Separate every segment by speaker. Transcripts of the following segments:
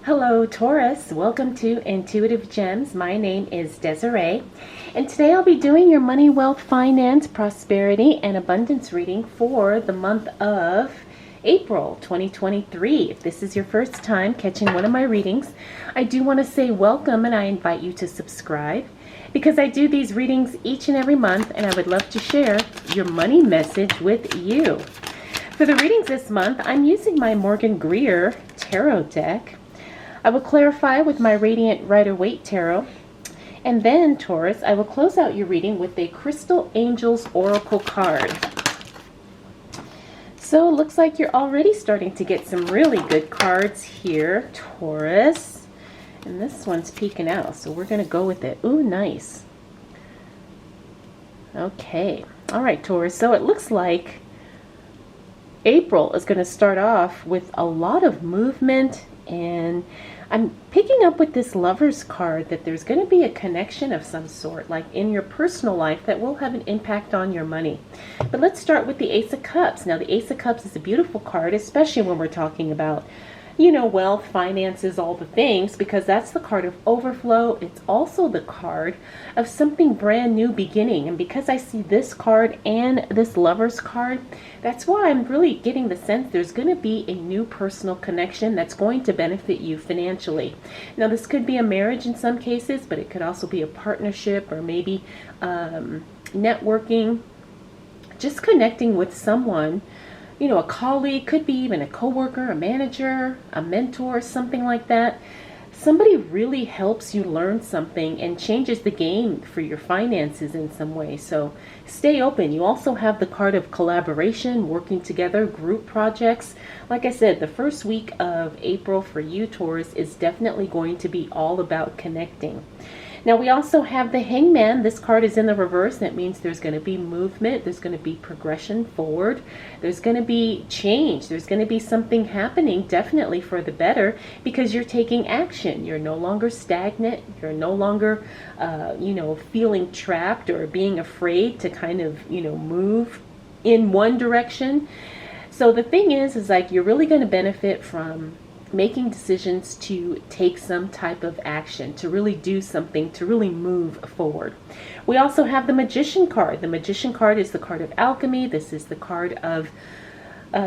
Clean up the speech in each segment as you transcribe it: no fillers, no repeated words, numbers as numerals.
Speaker 1: Hello Taurus, welcome to Intuitive Gems. My name is Desiree, and today I'll be doing your money, wealth, finance, prosperity, and abundance reading for the month of April 2023. If this is your first time catching one of my readings, I do want to say welcome, and I invite you to subscribe because I do these readings each and every month, and I would love to share your money message with you. For the readings this month, I'm using my Morgan Greer tarot deck. I will clarify with my Radiant Rider-Waite Tarot. And then, Taurus, I will close out your reading with a Crystal Angels Oracle card. So it looks like you're already starting to get some really good cards here, Taurus. And this one's peeking out, so we're going to go with it. Ooh, nice. Okay. All right, Taurus. So it looks like April is going to start off with a lot of movement, and I'm picking up with this Lover's card that there's going to be a connection of some sort, like in your personal life, that will have an impact on your money. But let's start with the Ace of Cups. Now, the Ace of Cups is a beautiful card, especially when we're talking about, wealth, finances, all the things, because that's the card of overflow. It's also the card of something brand new beginning. And because I see this card and this Lover's card, that's why I'm really getting the sense there's going to be a new personal connection that's going to benefit you financially. Now, this could be a marriage in some cases, but it could also be a partnership, or maybe networking, just connecting with someone. A colleague, could be even a coworker, a manager, a mentor, something like that. Somebody really helps you learn something and changes the game for your finances in some way. So stay open. You also have the card of collaboration, working together, group projects. Like I said, the first week of April for you, Taurus, is definitely going to be all about connecting. Now, we also have the Hangman. This card is in the reverse. That means there's going to be movement. There's going to be progression forward. There's going to be change. There's going to be something happening, definitely for the better, because you're taking action. You're no longer stagnant. You're no longer, feeling trapped or being afraid to kind of, move in one direction. So the thing is like you're really going to benefit from making decisions to take some type of action, to really do something, to really move forward. We also have the Magician card. The Magician card is the card of alchemy. This is the card of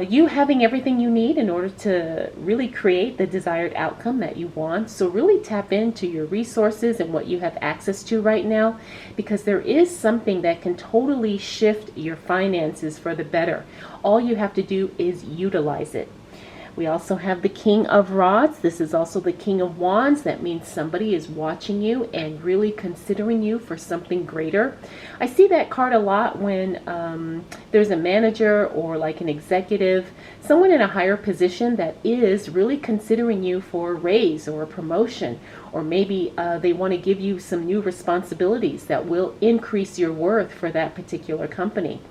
Speaker 1: you having everything you need in order to really create the desired outcome that you want. So really tap into your resources and what you have access to right now, because there is something that can totally shift your finances for the better. All you have to do is utilize it. We also have the King of Rods. This is also the King of Wands. That means somebody is watching you and really considering you for something greater. I see that card a lot when there's a manager or like an executive, someone in a higher position that is really considering you for a raise or a promotion, or maybe they want to give you some new responsibilities that will increase your worth for that particular company.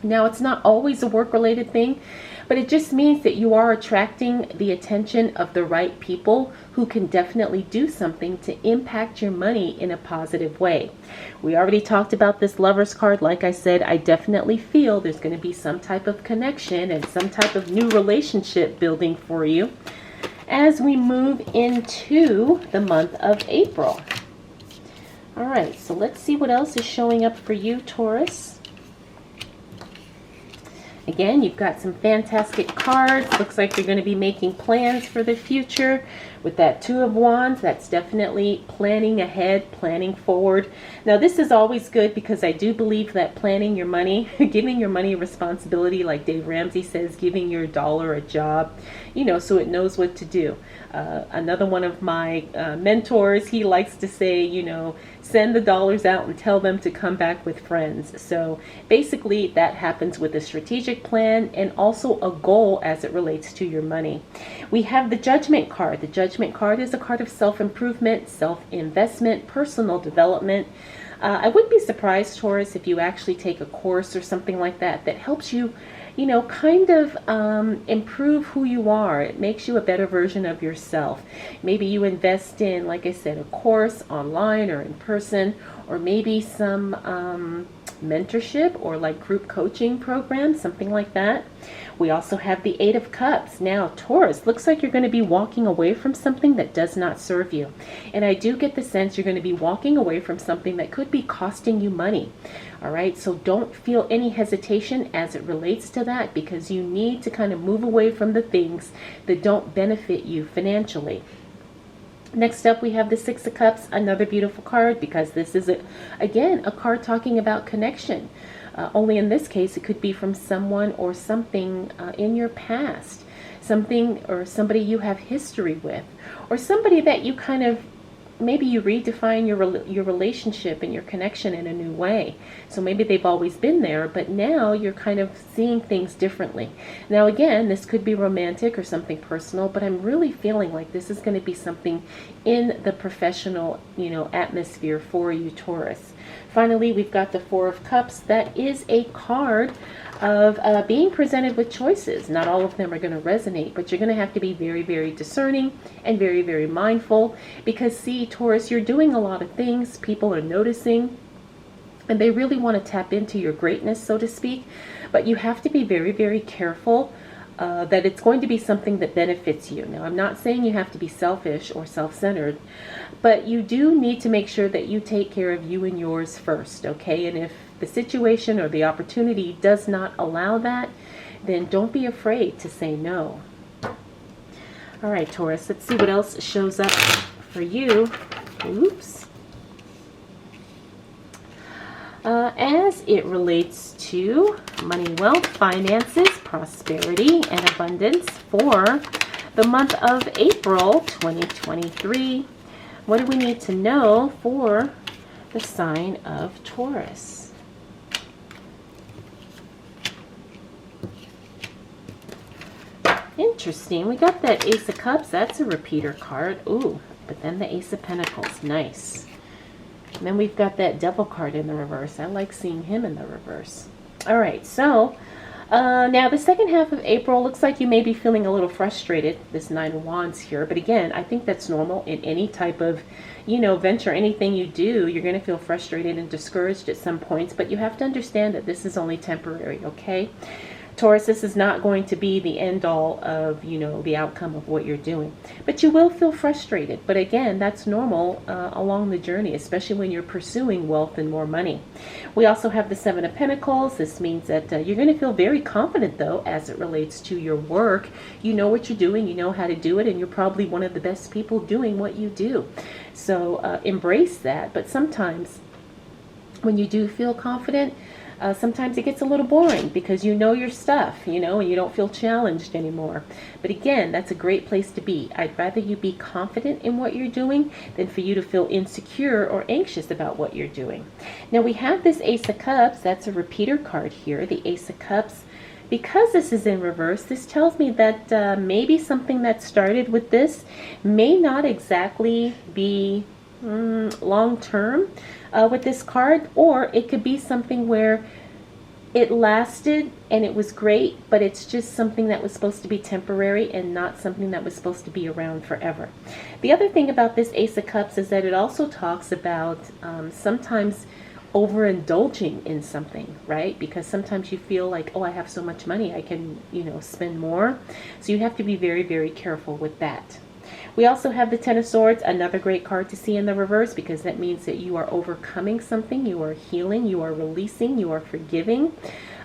Speaker 1: Now, it's not always a work-related thing, but it just means that you are attracting the attention of the right people who can definitely do something to impact your money in a positive way. We already talked about this Lover's card. Like I said, I definitely feel there's going to be some type of connection and some type of new relationship building for you as we move into the month of April. All right, so let's see what else is showing up for you, Taurus. Again, you've got some fantastic cards. Looks like you're going to be making plans for the future. With that Two of Wands, that's definitely planning ahead, planning forward. Now, this is always good because I do believe that planning your money, giving your money a responsibility, like Dave Ramsey says, giving your dollar a job, so it knows what to do. Another one of my mentors, he likes to say, send the dollars out and tell them to come back with friends. So basically that happens with a strategic plan and also a goal as it relates to your money. We have the Judgment card. The Judgment card is a card of self-improvement, self-investment, personal development. I wouldn't be surprised, Taurus, if you actually take a course or something like that that helps you kind of improve who you are. It makes you a better version of yourself. Maybe you invest in, like I said, a course online or in person, or maybe some mentorship or like group coaching program, something like that. We also have the Eight of Cups. Now, Taurus, looks like you're going to be walking away from something that does not serve you. And I do get the sense you're going to be walking away from something that could be costing you money. All right, so don't feel any hesitation as it relates to that, because you need to kind of move away from the things that don't benefit you financially. Next up, we have the Six of Cups, another beautiful card, because this is, again, a card talking about connection. Only in this case, it could be from someone or something in your past, something or somebody you have history with, or somebody that you kind of, maybe you redefine your relationship and your connection in a new way. So maybe they've always been there, but now you're kind of seeing things differently. Now again, this could be romantic or something personal, but I'm really feeling like this is going to be something in the professional, atmosphere for you, Taurus. Finally, we've got the Four of Cups. That is a card of being presented with choices. Not all of them are going to resonate, but you're going to have to be very, very discerning and very, very mindful, because see, Taurus, you're doing a lot of things. People are noticing, and they really want to tap into your greatness, so to speak, but you have to be very, very careful that it's going to be something that benefits you. Now, I'm not saying you have to be selfish or self-centered, but you do need to make sure that you take care of you and yours first, okay? And if the situation or the opportunity does not allow that, then don't be afraid to say no. All right, Taurus, let's see what else shows up for you. Oops. As it relates to money, wealth, finances, prosperity, and abundance for the month of April 2023. What do we need to know for the sign of Taurus? Interesting. We got that Ace of Cups. That's a repeater card. Ooh, but then the Ace of Pentacles. Nice. And then we've got that Devil card in the reverse. I like seeing him in the reverse. All right, so now the second half of April looks like you may be feeling a little frustrated, this Nine of Wands here. But again, I think that's normal in any type of, venture, anything you do. You're going to feel frustrated and discouraged at some points, but you have to understand that this is only temporary, okay? Taurus, this is not going to be the end all of, the outcome of what you're doing. But you will feel frustrated. But again, that's normal along the journey, especially when you're pursuing wealth and more money. We also have the Seven of Pentacles. This means that you're going to feel very confident, though, as it relates to your work. You know what you're doing, you know how to do it, and you're probably one of the best people doing what you do. So embrace that. But sometimes when you do feel confident, sometimes it gets a little boring because you know your stuff, and you don't feel challenged anymore. But again, that's a great place to be. I'd rather you be confident in what you're doing than for you to feel insecure or anxious about what you're doing. Now we have this Ace of Cups. That's a repeater card here, the Ace of Cups. Because this is in reverse, this tells me that maybe something that started with this may not exactly be long-term with this card, or it could be something where it lasted and it was great, but it's just something that was supposed to be temporary and not something that was supposed to be around forever. The other thing about this Ace of Cups is that it also talks about sometimes overindulging in something, right? Because sometimes you feel like, oh, I have so much money, I can, spend more. So you have to be very, very careful with that. We also have the Ten of Swords, another great card to see in the reverse, because that means that you are overcoming something, you are healing, you are releasing, you are forgiving.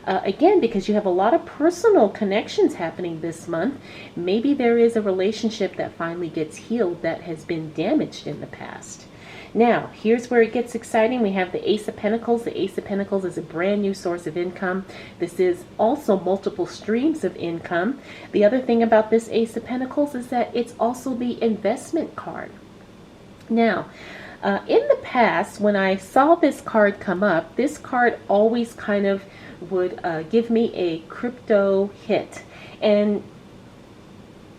Speaker 1: Again, because you have a lot of personal connections happening this month, maybe there is a relationship that finally gets healed that has been damaged in the past. Now, here's where it gets exciting. We have the Ace of Pentacles. The Ace of Pentacles is a brand new source of income. This is also multiple streams of income. The other thing about this Ace of Pentacles is that it's also the investment card. Now, in the past, when I saw this card come up, this card always kind of would give me a crypto hit. And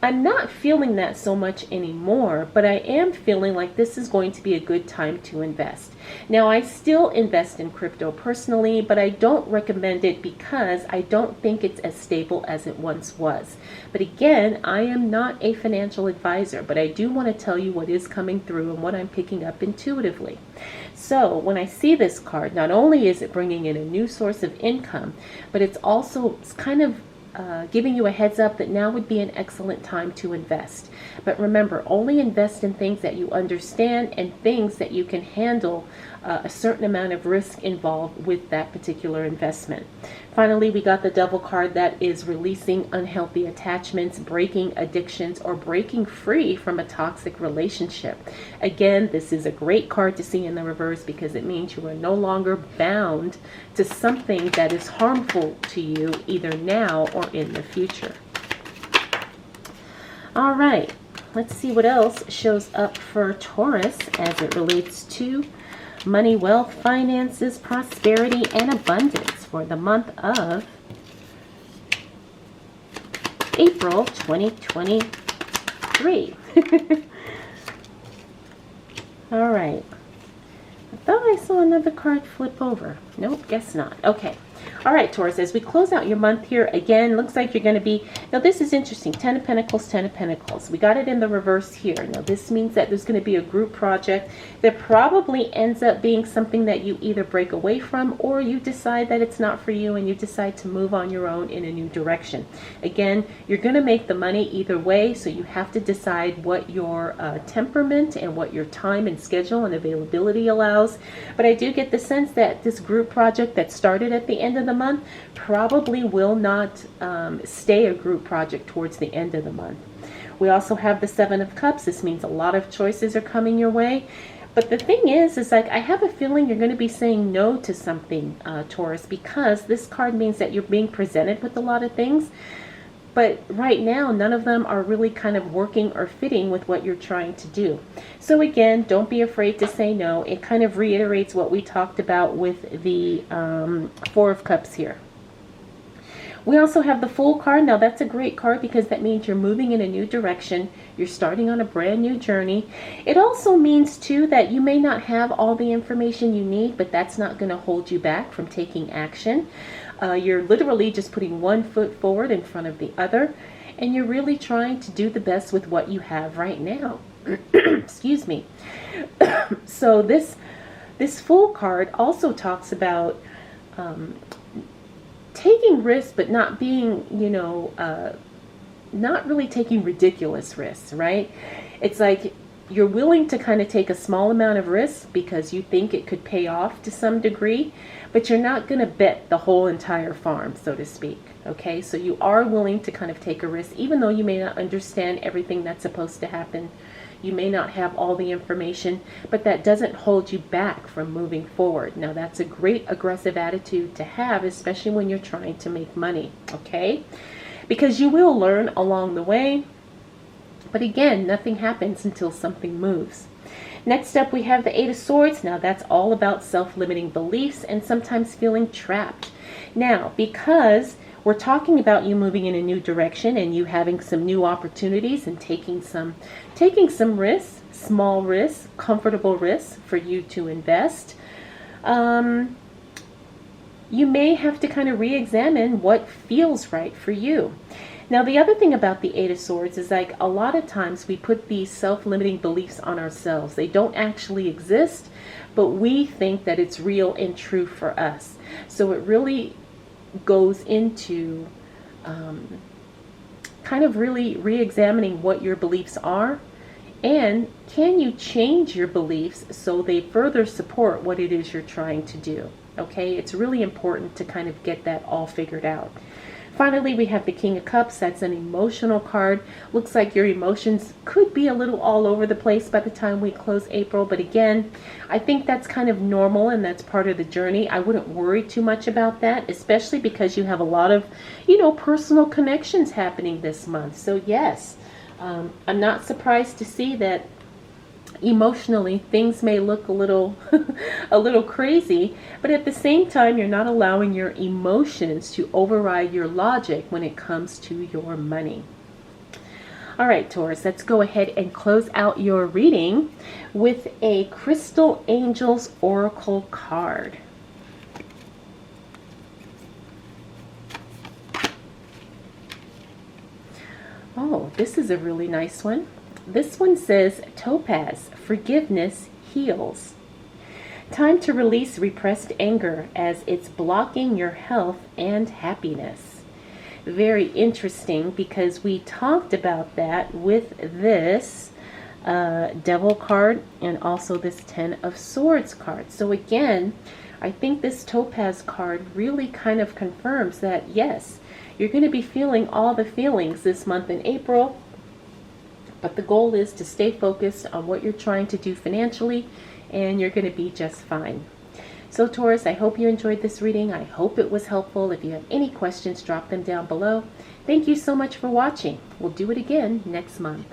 Speaker 1: I'm not feeling that so much anymore, but I am feeling like this is going to be a good time to invest. Now, I still invest in crypto personally, but I don't recommend it because I don't think it's as stable as it once was. But again, I am not a financial advisor, but I do want to tell you what is coming through and what I'm picking up intuitively. So when I see this card, not only is it bringing in a new source of income, but it's also kind of giving you a heads up that now would be an excellent time to invest. But remember, only invest in things that you understand and things that you can handle a certain amount of risk involved with that particular investment. Finally, we got the Devil card that is releasing unhealthy attachments, breaking addictions, or breaking free from a toxic relationship. Again, this is a great card to see in the reverse because it means you are no longer bound to something that is harmful to you either now or in the future. All right, let's see what else shows up for Taurus as it relates to money, wealth, finances, prosperity, and abundance for the month of April 2023. All right. I thought I saw another card flip over. Nope, guess not. Okay. All right, Taurus, as we close out your month here, again, looks like you're going to be, now this is interesting, 10 of Pentacles, 10 of Pentacles. We got it in the reverse here. Now this means that there's going to be a group project that probably ends up being something that you either break away from or you decide that it's not for you and you decide to move on your own in a new direction. Again, you're going to make the money either way, so you have to decide what your temperament and what your time and schedule and availability allows. But I do get the sense that this group project that started at the end of the month probably will not stay a group project towards the end of the month. We also have the Seven of Cups. This means a lot of choices are coming your way. But the thing is like I have a feeling you're going to be saying no to something, Taurus, because this card means that you're being presented with a lot of things. But right now, none of them are really kind of working or fitting with what you're trying to do. So again, don't be afraid to say no. It kind of reiterates what we talked about with the Four of Cups here. We also have the Fool card. Now that's a great card because that means you're moving in a new direction. You're starting on a brand new journey. It also means too that you may not have all the information you need, but that's not going to hold you back from taking action. You're literally just putting one foot forward in front of the other, and you're really trying to do the best with what you have right now. Excuse me. So this Fool card also talks about taking risks, but not being, not really taking ridiculous risks, right? It's like you're willing to kind of take a small amount of risk because you think it could pay off to some degree, but you're not going to bet the whole entire farm, so to speak. Okay, so you are willing to kind of take a risk, even though you may not understand everything that's supposed to happen. You may not have all the information, but that doesn't hold you back from moving forward. Now, that's a great aggressive attitude to have, especially when you're trying to make money, okay? Because you will learn along the way. But again, nothing happens until something moves. Next up, we have the Eight of Swords. Now, that's all about self-limiting beliefs and sometimes feeling trapped. Now, because we're talking about you moving in a new direction and you having some new opportunities and taking some risks, small risks, comfortable risks for you to invest, you may have to kind of re-examine what feels right for you. Now, the other thing about the Eight of Swords is like a lot of times we put these self-limiting beliefs on ourselves. They don't actually exist, but we think that it's real and true for us. So it really goes into kind of really re-examining what your beliefs are, and can you change your beliefs so they further support what it is you're trying to do. Okay, it's really important to kind of get that all figured out. Finally, we have the King of Cups. That's an emotional card. Looks like your emotions could be a little all over the place by the time we close April. But again, I think that's kind of normal and that's part of the journey. I wouldn't worry too much about that, especially because you have a lot of, personal connections happening this month. So yes, I'm not surprised to see that emotionally things may look a little a little crazy, but at the same time you're not allowing your emotions to override your logic when it comes to your money. All right, Taurus, let's go ahead and close out your reading with a Crystal Angels Oracle card. Oh, this is a really nice one. This one says, Topaz, forgiveness heals. Time to release repressed anger as it's blocking your health and happiness. Very interesting, because we talked about that with this Devil card and also this Ten of Swords card. So again, I think this Topaz card really kind of confirms that, yes, you're going to be feeling all the feelings this month in April, but the goal is to stay focused on what you're trying to do financially, and you're going to be just fine. So Taurus, I hope you enjoyed this reading. I hope it was helpful. If you have any questions, drop them down below. Thank you so much for watching. We'll do it again next month.